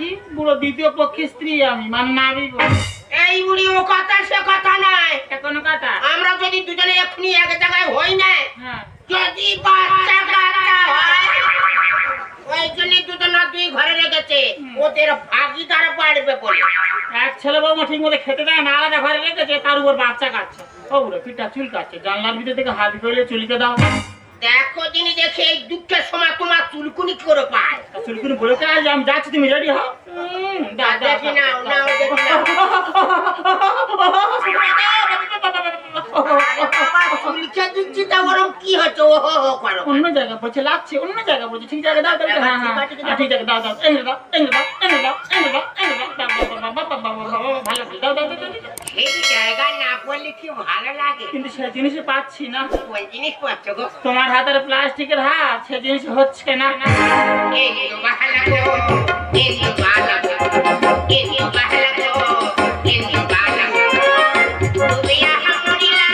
কি বুড়ো দ্বিতীয় পক্ষের স্ত্রী আমি মানে নাবি এই বুড়ি ও কথা সে কথা নয়, কোনো কথা আমরা যদি দুজনে এখনি এক জায়গায় হই না, হ্যাঁ যদি বাচ্চা কাচ্চা হয় ওই জন্য দুজনা দুই ঘরে রেখেছে, ওদের ভাগিদার বাড়বে বলে। এক ছেলে বৌমা ঠিক মতো খেতে দেয় না, আলাদা ঘরে রেখেছে, তার উপর বাচ্চা কাচ্ছে। ও বুড়ো পিঠটা চুল কাচ্ছে, জানলার ভিতর থেকে হাত করলে চুলিকে দাও। দেখো দিনই দেখে এই দুঃখের সময় তোমার চুলকুনি করে পায়। চুলকুনি বলে কাজ আমি যাচ্ছি, তুমি রেডি হও। দেখি নাও নাও দেখি নাও। চুলকে দিচ্ছি তা বরং কি হচ্ছে ও হো হো করো। অন্য জায়গা পড়ছে লাগছে, অন্য জায়গা পড়ছে, ঠিক জায়গা দাও দাও। হ্যাঁ হ্যাঁ ঠিক জায়গা দাও দাও, এনে দাও এনে দাও এনে দাও এনে দাও এনে দাও ভালো দাও দাও দাও। সেই জায়গা না পড়লে কি ভালো লাগে, কিন্তু সে জিনিস পাচ্ছি না। কোন জিনিস পাচ্ছ গো? তোমার হাতের প্লাস্টিকের হাত, সে জিনিস হচ্ছে না। এই তো ভালো গো, এই তো ভালো গো, এই তো ভালো গো, এই তো ভালো গো। তুমি আমরিলা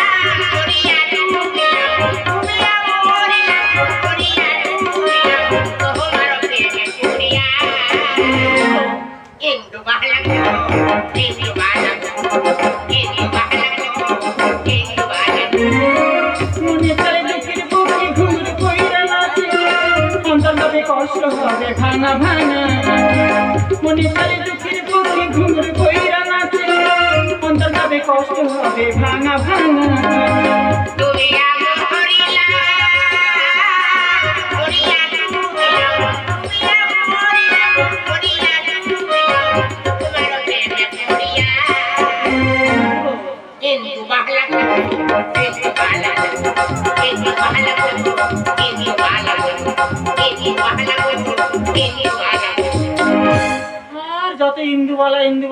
মরিয়া ডুবিয়া, তুমি আমরিলা মরিয়া ডুবিয়া, তোমার প্রেমে পুরিয়া। এই তো ভালো গো, এই তো ভালো গো, এই তো ভালো গো, এই তো ভালো গো। মনে চলে দুঃখের বুকে ঘুর কইরা নাচে, অন্তর ভাবে কষ্ট হবে ভাঙা ভাঙা। মনে চলে দুঃখের বুকে ঘুর কইরা নাচে, অন্তর ভাবে কষ্ট হবে ভাঙা ভাঙা। তুমি আমরিলা মরিয়া ডুবিয়া, তুমি আমরিলা মরিয়া ডুবিয়া, তোমার প্রেমে পুরিয়া। কিন্তু বাংলা কিন্তু বাংলা কিন্তু বাংলা কিন্তু বাংলা কিন্তু বাংলা কিন্তু বাংলা। আর যত হিন্দু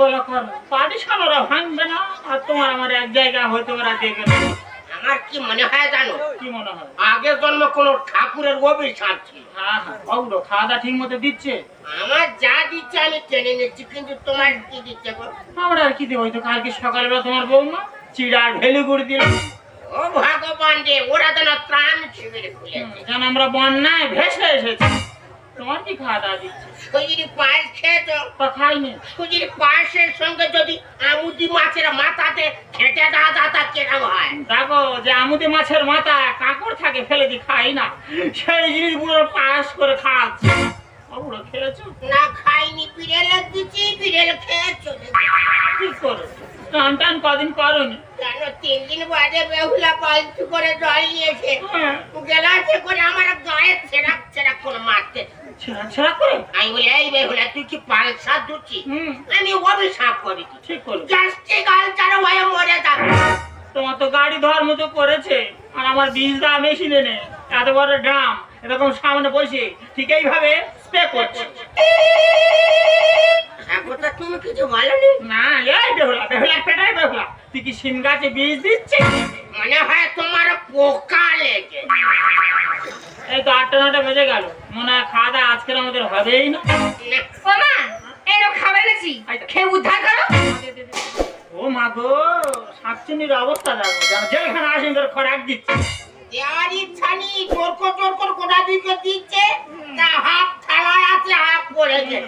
বলা কর, পাটিশাল ওরা ভাঙবে না, আর তোমার আমার এক জায়গা হয়তো ওরা দেখবে না। আমার কি মনে হয় জানো, কি মনে হয়? আগের জন্ম কোন ঠাকুরের অভিশাপ ছিল। হ্যাঁ হ্যাঁ বাবুলো খাওয়া দাওয়া ঠিক মতো দিচ্ছে? আমার যা দিচ্ছে আমি টেনে নিচ্ছি, কিন্তু তোমার কি দিচ্ছে গো? আমরা আর কি দেবো, তো কালকে সকালবেলা তোমার বৌমা চিড়ার ভেলু করে দিল। ও ভগবান রে, ওরা যেন ত্রাণ শিবির খুলেছে। যেন আমরা বন্যায় ভেসে এসেছি। তোমার কি খাওয়া দাওয়া দিচ্ছে? সুজির পায়েস খেয়েছো? তা খাইনি। সুজির পায়েসের সঙ্গে যদি আমুদি মাছের মাথাতে খেটে দেওয়া তা কেরম হয়? দেখো যে আমুদি মাছের মাথা কাঁকড় থাকে ফেলে দি খাই না, সেই জিনিস পুরো পাস করে খাচ্ছে। বাবুরা খেয়েছো? না খাইনি, বিড়েলে দিচ্ছি, বিড়েল খেয়েছো। কি করেছো? টান টান কদিন করনি? কেন 3 দিন বাদে বেহুলা পালতু করে জল নিয়েছে, হ্যাঁ গেলাসে করে আমার গায়ে ছেড়াক ছেড়াক করে মারতে। ছেঁড়া ছেঁড়া করে? আমি বলি এই বেহুলা তুই কি পালসা দুচ্ছি? হুম আমি অভিশাপ করি ঠিক করে। গ্যাস্ট্রিক আলসার হয়ে মরে যাবে। তোমার তো গাড়ি ধোয়ার মতো করেছে, আর আমার বীজ দেওয়া মেশিনে নেই, এত বড় ড্রাম এরকম সামনে বসে ঠিক এইভাবে স্প্রে করছে। কথা তুমি কিছু বলনি? না এই বেহুলা বেহুলা পেটাই বেহুলা, তুই কি সিম গাছে বীজ দিচ্ছিস? মনে হয় তোমার পোকা লেগে। এই তো 8টা 9টা বেজে গেল, মনে হয় খাওয়া দাওয়া আজকের আমাদের হবেই না। ওমা এরকম খাবার এনেছি, খেয়ে উদ্ধার করো। ও মা গো, শাকচুনির অবস্থা দেখো, যেন যেখানে আসেন তোর খরাক দিচ্ছে। দেওয়ার ইচ্ছা নেই, জোর কর কোথা দিকে দিচ্ছে, তা হাফ থালায় আছে হাফ পড়েছে।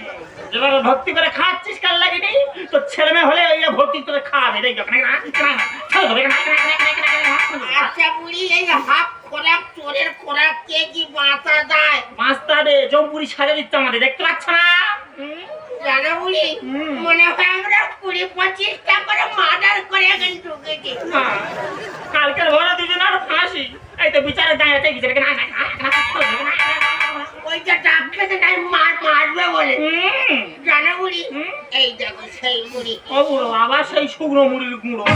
যেভাবে ভক্তি করে খাচ্ছিস কাল লাগে নেই, তোর ছেলে মেয়ে হলে ওই ভক্তি করে খাওয়াবে। আচ্ছা বুড়ি, এই হাফ খোরাক চোরের খোরাক কে কি বাঁচা যায়? মাস্তা রে জম্পুরি সাজা দিচ্ছে আমাদের, দেখতে পাচ্ছ না? জানো বুড়ি, মনে হয় আমরা 20-25টা করে মার্ডার করে এখন ঢুকেছি। কালকের ভোরে দুজন আর ফাঁসি। এই তো বিচারে দাঁড়িয়েছে বিচারে ওইটা ডাক খেতে নাই মারবে বলে। জানো বুড়ি, এই দেখো সেই মুড়ি। ও বুড়ো আবার সেই শুকনো মুড়ির গুঁড়ো।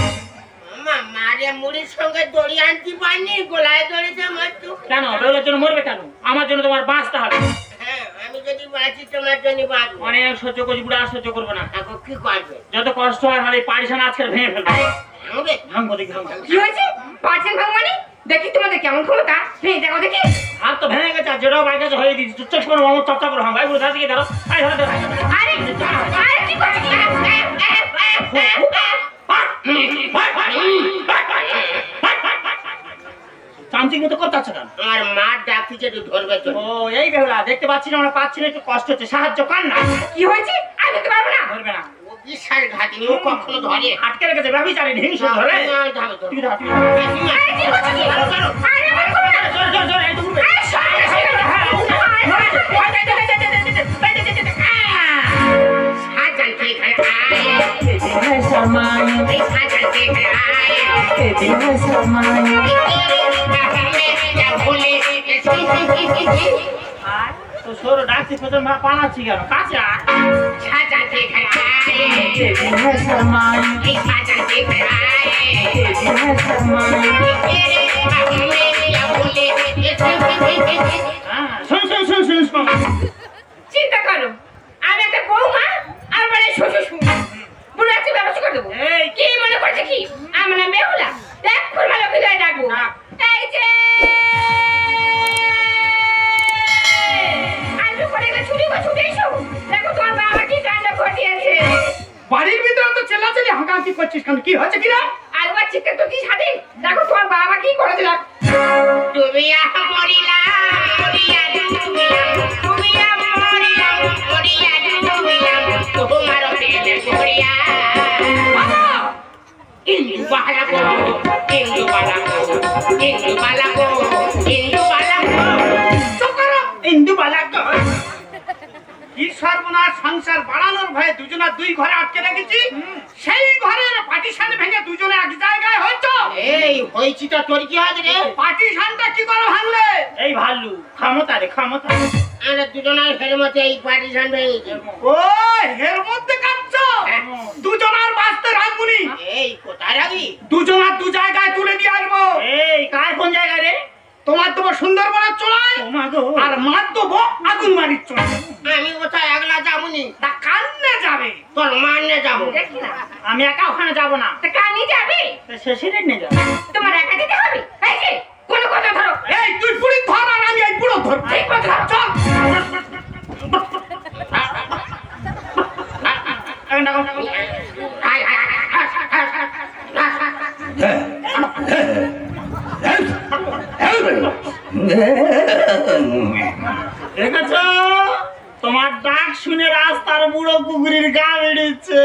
মারে মুড়ির সঙ্গে দড়ি আনতে পারিনি, গলায় ধরেছে মারতো। কেন বেউলার জন্য মরবে কেন? আমার জন্য তোমার বাঁচতে হবে। হ্যাঁ, আমি যদি বাঁচি তোমার জন্য বাঁচবো। অনেক সহ্য করছি বুড়া, আর সহ্য করবো না। এখন কি করবে? যত কষ্ট হয় আমার এই পারিশান আজকে ভেঙে ফেলবো। ভাঙবে? ভাঙবো দেখি ভাঙবো। কি হয়েছে? পারছেন ভগবানি? দেখি তোমাদের কেমন ক্ষমতা, এই দেখো দেখি। হাত তো ভেঙে গেছে, আর যেটাও বাইক আছে হয়ে দিচ্ছি। চুপ করে মামু চর্চা করো। ভাই বুড়ো দিকে ধরো। আরে আরে কি করছিস? চামচিং মতো করতেছ কেন? আমার মার ডাকছে তুই ধরবে তো। ও এই বেহুলা, দেখতে পাচ্ছি না আমরা পাচ্ছি না, একটু কষ্ট হচ্ছে, সাহায্য কর না। কি হয়েছে? আর ধরতে পারবো না। ধরবে না। ও বিশাল ঘাতিনি, ও কখনো ধরে? আটকে রেখেছে, ব্যভিচারী হিংস ধরে। তুই ধর, তুই ধর। আরে কি করছো কি? আরে আমার করো না। জোর, জোর, জোর, এই তো উঠবে। আরে সরে না, সরে না। শাহজাহান কে এখানে আয়, এদিন হয় সময়, এই শাহজাহান কে এখানে আয়, এদিন হয় সময়। তো সরো, ডাকছি তোদের মা পালাচ্ছি কেন? কাছে আয়। শাহজাহান কে এখানে আয়, এদিন হয় সময়, এই শাহজাহান কে এখানে আয়, এদিন হয় সময়। শোন, শোন, শোন, শোন, শোন। চিন্তা করো, আমি একটা বৌমা আর মানে শ্বশুর বুড়ো একটা ব্যবস্থা করে দেবো। এই কি মনে করছে কি আমার নাম বেহুলা? দেখ খুরমা লোকে গায়ে ডাকবো। এই যে আলু করে গেলে ছুটি গো, ছুটি এসো। দেখো তোমার বাবা কি কাণ্ড ঘটিয়েছে। বাড়ির ভিতরে তো চেল্লাচেল্লি হাঁকাহাঁকি করছিস কেন? কি হচ্ছে কি রে? আলু আর চিকেন তো কি সাথে? দেখো তোমার বাবা কি করেছে। দেখ ডুবিয়া মরিলাম, মরিয়া ডুবিলাম, ডুবিয়া মরিলাম, মরিয়া ডুবিলাম, তোমার প্রেমে পড়িয়া। ইন্দু বালাগো, ইন্দু বালাগো, ইন্দু বালাগো, ইন্দু বালাগো। চুপ করো, ইন্দু বালাগো। কি সর্বনাশ! সংসার বাড়ানোর ভয়ে দুজনা দুই ঘরে আটকে রেখেছি, সেই ঘরের পার্টিশন ভেঙে দুজনে এক জায়গায় হয়েছ। এই হইছিটা তোর কি হয়েছে রে? পার্টিশনটা কি করে ভাঙলে? এই ভাল্লু ক্ষমতা রে, ক্ষমতা। আমরা দুজনের হেলমতে এই পার্টিশন ভেঙেছি। ও এর মধ্যে কাঁদছ? দুজনার বাঁচতে রাখবুনি, এই কোথায় রাখবি? দুজনার দু জায়গায় তুলে দিয়ে আসবো। এই কার কোন জায়গায় রে? তোমার দেবো সুন্দরবনের চোলায়, আর মার দেবো আগুনবাড়ির চোলায়। আমি কোথায় একলা যাবনি, তা কান্নে যাবে? তোর মানে যাবো। দেখি না আমি একা ওখানে যাবো না। তা কানি যাবে? শেষের নিয়ে যাবে। তোমার একা যেতে হবে? এই যে কোনো কথা ধরো। এই তুই বুড়ি ধর আর আমি এই বুড়ো ধর। ঠিক কথা। চল। এখন ডাকো, ডাকো। দেখেছো? তোমার ডাক শুনে রাস্তার বুড়ো কুকুরের গা বেড়েছে।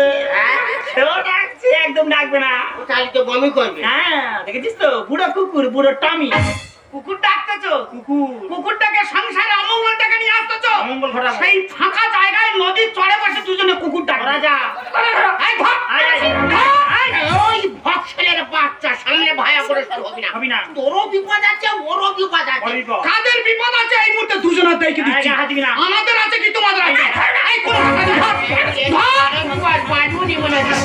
সেও ডাকছে, একদম ডাকবে না। তাহলে তো বমি করবে। হ্যাঁ দেখেছিস তো, বুড়ো কুকুর, বুড়ো টমি। কুকুর ডাকতেছো? কুকুর, কুকুরটাকে সংসারে অমঙ্গলটাকে নিয়ে আসতেছো। অমঙ্গল ঘটা সেই ফাঁকা জায়গায় নদীর চড়ে বসে দুজনে কুকুর ডাক। রাজা এই ধর, আয়, আয়, আয়, আয়। ওই ভক্সেলের বাচ্চা সামনে ভায়া করে শুরু হবি না। হবি না। তোরও বিপদ আছে, ওরও বিপদ আছে। কাদের বিপদ আছে এই মুহূর্তে দুজনে দেখে দিচ্ছি। আমাদের আছে কি তোমাদের আছে? এই কোন কথা নেই, ধর, ধর। বাজুনি মনে হয়।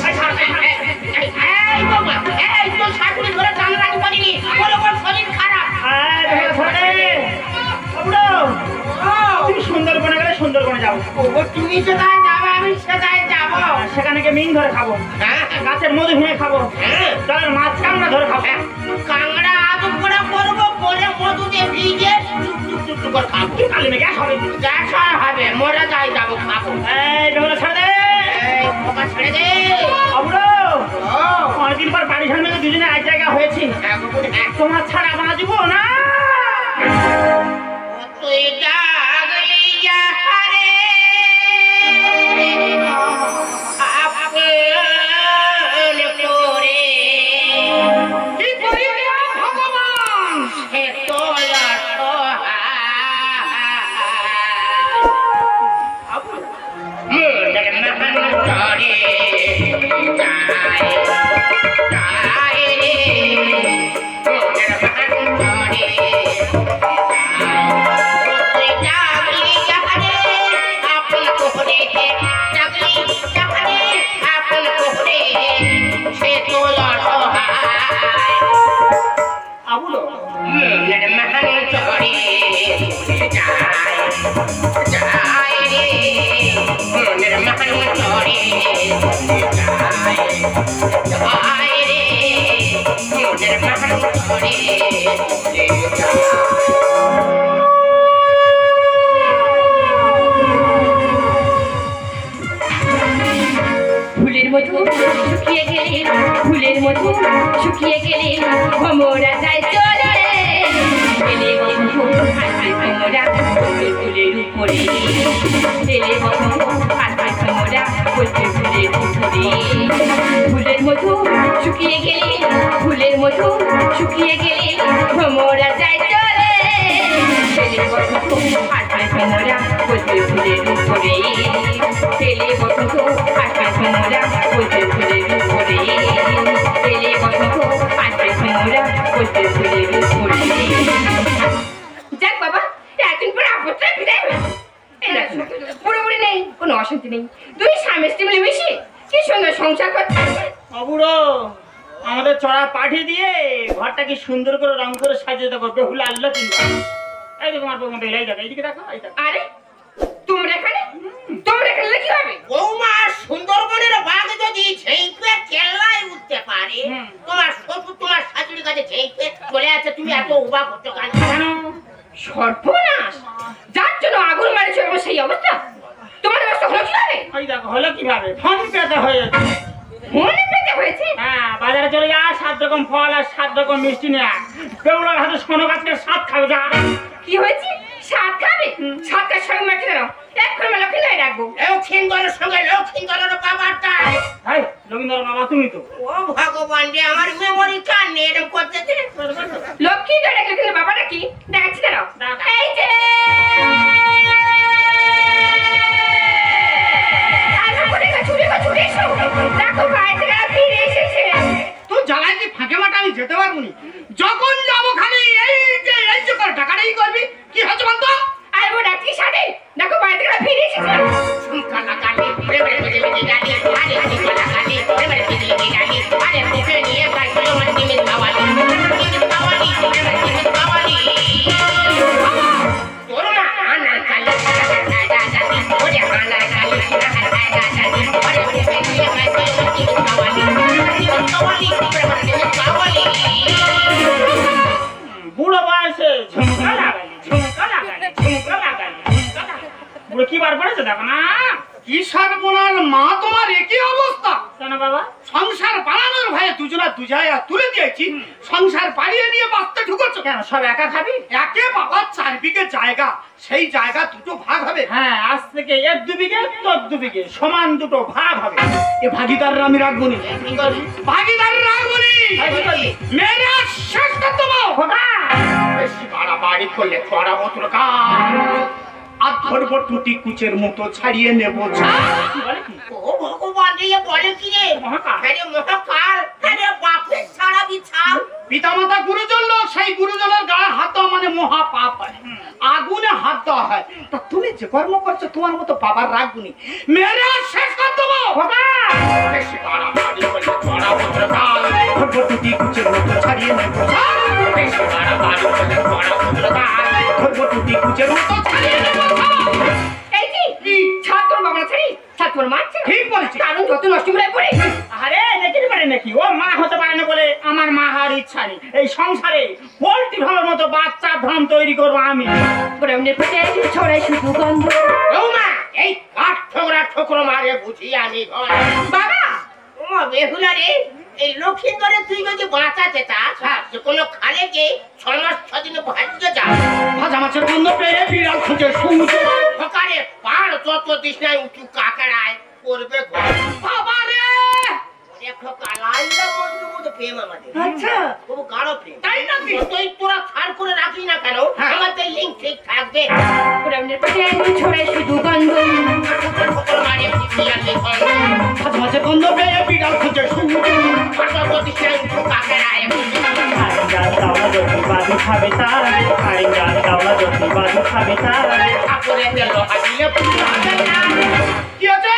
এই বাবা, এই তোর শাশুড়ি ধরে টানাটানি করিনি, বলে ওর শরীর খারাপ। তুমি সুন্দরবনে গেলে সুন্দরবনে যাবো। ও তুমি যেটায় যাবে আমি সেটাই যাবো। সেখানে গিয়ে মিন ধরে খাবো, হ্যাঁ গাছের মধু ভেঙে খাবো, হ্যাঁ। জলের মাছ কাঁকড়া ধরে খাবো। কাংড়া আদম করে করবো, করে মধুতে ভিজে টুক টুক টুক টুক করে খাবো। কালি মেঘে হবে। গ্যাস হবে, মরে যাই যাবো খাবো। এই বেগুলো ছেড়ে দে। এই খোকা ছেড়ে দে। অবরো, ও, অনেকদিন পর বাড়ি সামনে দুজনে এক জায়গা হয়েছি। হ্যাঁ, কুকুর, হ্যাঁ। তোমার ছাড়া বাঁচব না। তুই জাগলি যাহারে, আপন করে। কি করি রে ভগবান? সে তোলা আবুলো, ফুলের মধু শুকিয়ে গেলে, ফুলের মধু শুকিয়ে গেলে ভমরা যায় চলে। এলে বন্ধু হাসি তোমরা ফুলের উপরে, এলে বন্ধু হাসি তোমরা ভমরা বলছে ফুলের উপরে ফুলের মধু শুকিয়ে গেলে ফুলের মধু শুকিয়ে গেলে ভমরা যায় চলে ছেলে বসন্ত আঠায় ভমরা বলছে ফুলের উপরে ছেলে বসন্ত আঠায় ভমরা বলছে ফুলের উপরে ছেলে বসন্ত আঠায় ভমরা বলছে ফুলের উপরে যাক বাবা এতদিন পরে আপত্তি বিদায় হয়েছে পুরোপুরি নেই কোনো অশান্তি নেই দুই স্বামী স্ত্রী মিলে মিশে কি সুন্দর সংসার করতে অবুড়ো আমাদের চড়া পাঠি দিয়ে ঘরটা কি সুন্দর করে রং করে সাজিয়ে দেবো বেহুলা আল্লাহ কিনবা এই দেখো আমার বৌমা বেলাই দেখো এইদিকে দেখো এই দেখো আরে তোমরা এখানে কি হবে বৌমা সুন্দরবনের বাঘ যদি ঝেঁপে কেল্লায় উঠতে পারে তোমার শ্বশুর তোমার শাশুড়ির কাছে ঝেঁপে চলে আছে তুমি এত অবাক হচ্ছ কেন? সর্বনাশ যার জন্য আগুন মারেছে এবং সেই অবস্থা তোমার অবস্থা হলো কিভাবে ওই দেখো হলো কিভাবে ফোন পেতে হয়েছে মনে পেতে হয়েছে হ্যাঁ বাজারে চলে যা 7 রকম ফল আর 7 রকম মিষ্টি নিয়ে বেউলার হাতে সোনো গাছকে 7 খাবে যা কি হয়েছে সাত খাবে সাত কাজ সঙ্গে মাটি দাও এখন আমি লক্ষ্মী নাই ডাকবো লক্ষ্মীন্দরের সঙ্গে লক্ষ্মীন্দরের বাবাটা এই লক্ষিন্দর বাবা তুমি তো ও ভগবান রে আমার মেমোরি কার্ড নেই এরকম করতে দে লক্ষ্মী ডাকে কিন্তু বাবাটা কি দেখাচ্ছি দাঁড়াও এই যে দেখো ভাই ফিরে এসেছে তুই জ্বালায় কি ফাঁকে মাটা আমি যেতে পারবো নি যখন যাবো খালি এই যে করে টাকাটাই করবি কি হচ্ছে বলতো আর ও ডাকি সাথে দেখো ভাই ফিরে এসেছে কালা কালি প্রেমের বিজলি গালি আরে কালা কালি প্রেমের বিজলি গালি আরে মুখে নিয়ে কাই করে আমার দিনে খাওয়ালি প্রেমের দিনে খাওয়ালি তোর মা আনার কালি ওরে আনার কালি ওরে মুখে নিয়ে কাই করে আমার দিনে খাওয়ালি প্রেমের দিনে খাওয়ালি বুড়ো বয়সে ঝুমকা লাগালি বুড়ো কি বার করেছে দেখো না কি সর্বনাশ মা তোমার একই অবস্থা কেন বাবা সংসার পালানোর ভয়ে দুজনা দুজায়া তুলে দিয়েছি সংসার পালিয়ে নিয়ে বাঁচতে ঢুকেছো কেন সব একা খাবি একে বাবা 4 বিঘে জায়গা সেই জায়গা দুটো ভাগ হবে হ্যাঁ আজ থেকে এর 2 বিঘে তোর 2 বিঘে সমান দুটো ভাগ হবে এ ভাগিদাররা আমি রাখবো নি কি করবি ভাগিদার রাখবো নি মেরে শেষ করতে বেশি বাড়াবাড়ি করলে কড়া মতো আর ধরবো টুটি কুচের মতো ছাড়িয়ে নেবো কি বলে কি ও ভগবান রে বলে কি রে মহাকাল। আরে মহাকাল আরে বাপে ছাড়া বিছাও পিতামাতা গুরুজন লোক সেই গুরুজনের গায়ে হাত দেওয়া মানে মহা পাপ হয় আগুনে হাত দেওয়া হয় তা তুমি যে কর্ম করছো তোমার মতো বাবার রাখবুনি মেরে শেষ করে দেবো বেশি বাড়াবাড়ি করলে কড়া মতো ধরবো টুটি কুচের মতো ছাড়িয়ে নেবো বেশি বাড়াবাড়ি করলে কড়া মতো ধরবো টুটি কুচের মতো ছাড়িয়ে নেবো এই কি ছাত্র বাবা ছাড়ি ছাত্র মারছে ঠিক বলেছি কারণ যত নষ্ট করে পড়ে আরে দেখতে পারে নাকি ও মা হতে পারে না বলে আমার মা হওয়ার ইচ্ছা নেই এই সংসারে পোল্ট্রি ফার্মের মতো বাচ্চা ধর্ম তৈরি করবো আমি ব্রাহ্মণের পেটে ছড়াই শুধু গন্ধ ও মা এই কাঠ ঠোকরা মারে বুঝি আমি ঘর বাবা ও বেহুলা রে এই লক্ষ্মীন্দরে তুই যদি বাঁচাতে চাস যে কোনো খালে গিয়ে 6 মাস 6 দিনে ভাজতে যা ভাজা মাছের গন্ধ পেয়ে বিড়াল খুঁজে শুনছে সকালে পাড় যত দিস নাই উঁচু কাকড়ায় করবে ঘর বাবা রে দেখো কালাইলা বন্ধু মতো প্রেম আমাদের আচ্ছা খুব গাঢ় প্রেম তাই নাকি তুই তোরা ছাড় করে রাখি না কেন আমাদের লিঙ্ক ঠিক থাকবে ব্রাহ্মণের পেটে ছড়াই শুধু গন্ধ ঠোকর মারে বুঝি আমি ঘর ভাজা মাছের গন্ধ পেয়ে বিড়াল খুঁজে শুনছে যত দিস নাই উঁচু কাকড়ায় বাদু খাবে তার বাদু খাবে তার ঠাকুরের লোহা দিলে কি আছে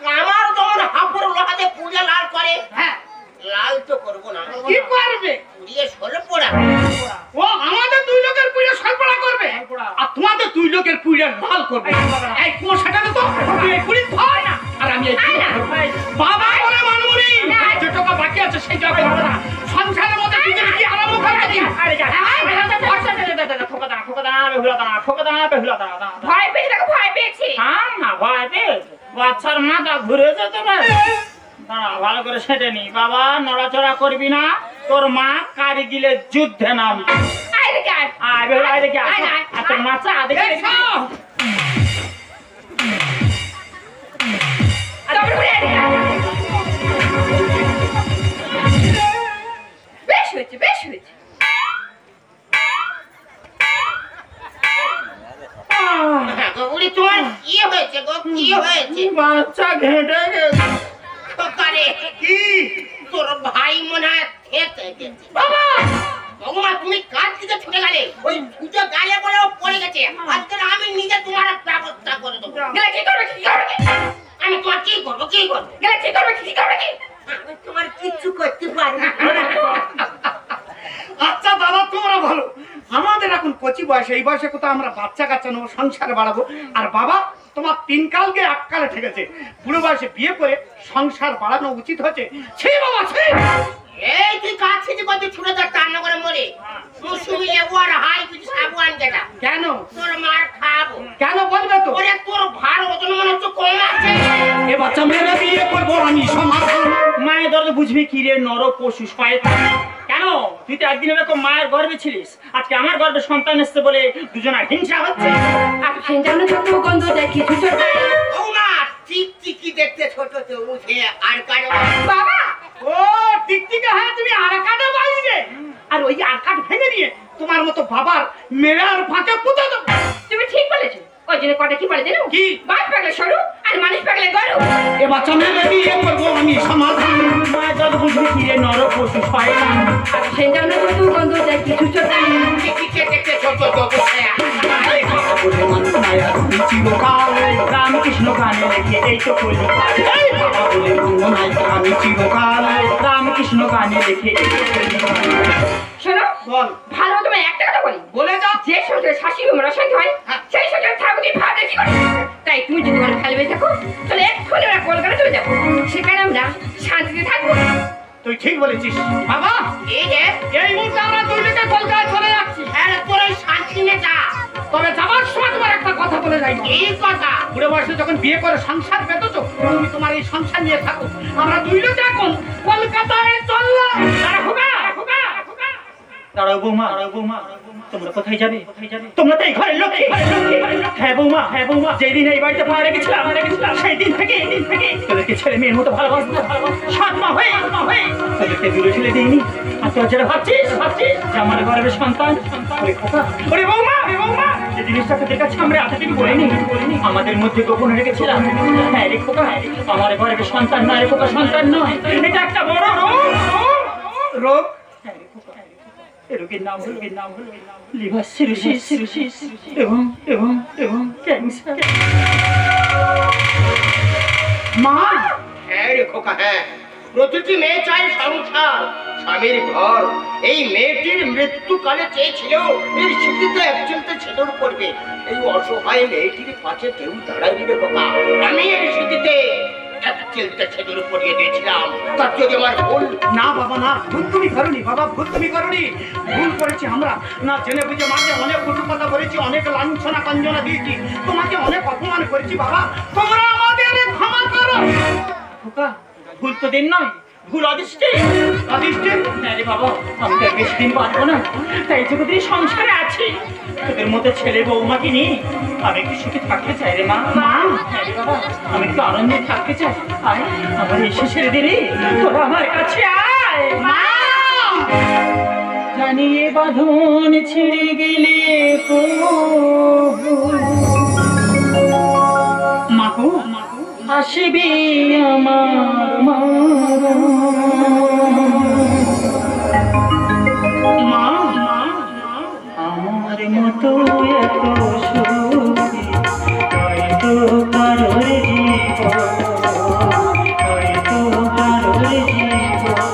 কামার যেমন হাফুর লোহাতে পুড়ে লাল করে হ্যাঁ লাল তো করবো না কি করবে পুড়িয়ে সরে পড়া ও আমাদের 2 লোকের পুড়ে সরবরাহ করবে আর তোমাদের 2 লোকের পুড়ে লাল করবে এই কোন সেটাতে তো তুমি এই পুড়ি ধর না আর আমি এই বাবা বলে মানমুনি যে টাকা বাকি আছে সেই টাকা হবে না সংসারের মধ্যে কি কি আরাম করবে কি আরে যা বেহুলা দাঁড়া ভয় পেয়ে দেখো ভয় পেয়েছি না ভয় পেয়ে বাচ্চার মাথা ঘুরে যেতে পারে দাঁড়া ভালো করে সেটে নি বাবা নড়াচড়া করবি না তোর মা কারিগিলে যুদ্ধে নামবে আয় দেখে আয় আয় বেহুলা আয় দেখে আয় আর তোর মাথা দেখে বেশ হয়েছে, বেশ হয়েছে। হ্যাঁ গো বুড়ি, তোমার কি হয়েছে গো, কি হয়েছে? বাচ্চা ঘেঁটে গেছে। খোকারে, কি তোর ভাই মনে হয় খেতে গেছে। বাবা বৌমা, তুমি কাজ থেকে ছুটে গেলে, ওই পুজো গালে বলে ও পড়ে গেছে। আজকে আমি নিজে তোমার ব্যবস্থা করে দেবো। গেলে কি করবে, কি করবে কি? আমি তোমার কি করবো, কি করবো? গেলে কি করবে, কি করবে কি? আমি তোমার কিচ্ছু করতে পারি না। আচ্ছা দাদা, তোমরা ভালো, আমাদের এখন কচি বয়স, এই বয়সে কোথাও আমরা বাচ্চা কাচ্চা নেবো, সংসারে বাড়াবো। আর বাবা, তোমার 3 কালকে 1 কালে ঠেকেছে, বুড়ো বয়সে বিয়ে করে সংসার বাড়ানো উচিত হচ্ছে। ছি বাবা, ছি। এই তুই কাজ থেকে কত ছুটে যাস রান্না করে মরে। মুসুমি লেবু আর হাই কিছু সাবুয়ান যেটা কেন তোর মার খাবো। কেন বলবে তো? ওরে তোর ভার ওজন মনে হচ্ছে কম আছে। এ বাচ্চা মেয়েরা বিয়ে করবো আমি সমাধান। মায়ের দরদ বুঝবি কি রে নর পশু শয়তান। কেন তুই তো একদিন এরকম মায়ের গর্ভে ছিলিস, আজকে আমার গর্ভে সন্তান এসছে বলে দুজনের হিংসা হচ্ছে। আর সেজন্য ছোট গন্ধ দেয় কিছু ছোট। বৌমা টিকটিকি দেখতে ছোট তো উঠে আর কারো বাবা, ও টিকটিকে, হ্যাঁ তুমি আড়কাটা বাইরে, আর ওই আড়কাট ভেঙে নিয়ে তোমার মতো বাবার মেয়ের ফাঁকে পুঁতে দেবো। তুমি ঠিক বলেছো। ওই জন্য কটা কি বলে জানো? কি? বাস পাগলে সরু আর মানুষ পাগলে গরু। এ বাচ্চা মেয়েরা বিয়ে করবো আমি সমাধান। মায়ের দরদ বুঝবি কি রে নর পশু শয়তান। আর সেজন্য ছোট গন্ধ দেয় কিছু ছোট। টিকটিকে দেখতে ছোট তো উঠে বলে মানুষ মায়া তুমি চিরকাল, রামকৃষ্ণ গানে লেখে এই তো কলি। বাবা বলে মঙ্গল নায়িকা আমি চিরকাল। রামকৃষ্ণ গানে লেখে এই তো কলি। শোনো, বল, ভালো তোমায় একটা কথা বলি। বলে যা। যে সংসারে শাশি আমার অশান্তি হয়, সেই সংসারে থাকো তুমি ভাবলে কি করে? তাই তুমি যদি কোনো ফেলবে থাকো, তাহলে এক্ষুনি আমরা কলকাতা চলে যাবো, সেখানে আমরা শান্তিতে থাকবো। তুই ঠিক বলেছিস বাবা। এই যে এই মুহূর্তে আমরা দুই দিকে কলকাতায় চলে যাচ্ছি। আরে তোর এই শান্তি নে যা। তবে যাবার সময় তোমার একটা কথা বলে যাই। এই কথা বুড়ো বয়সে যখন বিয়ে করে সংসার পেতেছো, তুমি তোমার এই সংসার নিয়ে থাকো। আমরা দুই লোক এখন কলকাতায় চললাম। আরে খোকা, খোকা, খোকা। দাঁড়াও বৌমা, দাঁড়াও বৌমা, তোমরা কোথায় যাবে? কোথায় যাবে? তোমরা তো এই ঘরের লক্ষ্মী। হ্যাঁ বৌমা, হ্যাঁ বৌমা, যেই দিন এই বাড়িতে পা রেখেছিলাম সেই দিন থেকে তোদেরকে ছেলে মেয়ের মতো ভালোবাসতে, 7 মা হয়ে তোদেরকে দূরে ঠেলে দিইনি। আর তোর যেটা ভাবছিস যে আমার গর্ভের সন্তান। ওরে খোকা, ওরে বৌমা, যে জিনিসটা তোদের কাছে আমরা এতদিন বলিনি, আমাদের মধ্যে গোপন রেখেছিলাম। হ্যাঁ রে খোকা, আমার গর্ভের সন্তান না রে খোকা, সন্তান নয়, এটা একটা বড় রোগ। হ্যাঁ রে খোকা, এই রোগের নাম হলো লিভার সিরোসিস এবং ক্যান্সার। মা, হ্যাঁ রে খোকা, হ্যাঁ প্রতিটি মেয়ে চায় সংসার, স্বামীর ঘর। এই মেয়েটির মৃত্যুকালে চেয়েছিল এর স্মৃতিতে একচলতে ছেদর পড়বে। এই অসহায় মেয়েটির পাশে কেউ দাঁড়ায়নি রে খোকা। আমি এর স্মৃতিতে একচলতে ছেদর পড়িয়ে দিয়েছিলাম। তার যদি আমার ভুল। না বাবা না, ভুল তুমি করনি বাবা, ভুল তুমি করনি। ভুল করেছি আমরা, না জেনে বুঝে মাঝে অনেক কটু কথা বলেছি, অনেক লাঞ্ছনা কাঞ্জনা দিয়েছি, তোমাকে অনেক অপমান করেছি বাবা, তোমরা আমাদের ক্ষমা করো। খোকা, ভুল তো দিন নয়, ভুল অদৃষ্টে। হ্যাঁ রে বাবা, আমি তো বেশি দিন বাঁচবো না, তাই যতদিন সংসারে আছি তোদের মতো ছেলে বৌমাকে নিয়ে আমি একটু সুখে থাকতে চাই রে মা। হ্যাঁ রে বাবা, আমি একটু আনন্দে থাকতে চাই। আয় আমার এসে ছেড়ে দিলি, তোরা আমার কাছে আয় মা। জানিয়ে বাঁধন ছিঁড়ে গেলে মাকু আসবে আমার মা। আমার মতো এত সুখী হয়তো কারোর জীবন, হয়তো কারোর জীবন।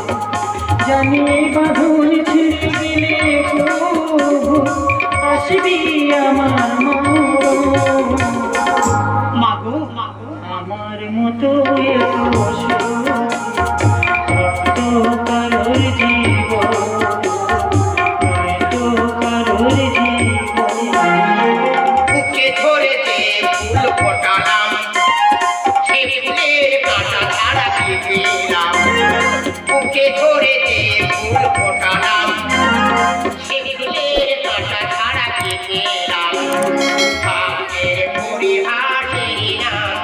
জানিয়ে বাঁধন ছিঁড়ে গেলে আসবি আমার মাগো, আমার মতো এত হয়তো কারোর জীবন, হয়তো কারোর জীবন। বুকে ধরে যে ফুল ফোটালাম, সে ফুলের কাঁটা ছাড়া দিলাম। বুকে ধরে যে ফুল ফোটালাম, সে ফুলের কাঁটা ছাড়া দিলাম। ভাগ্যের পরিহাসের নাম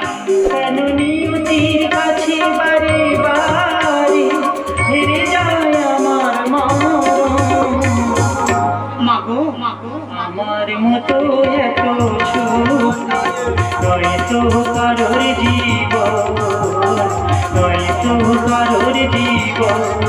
কেন নিয়তির কাছে তোমার মতো এত সুখ নয়তো কারোর জীবন, নয়তো কারোর জীবন।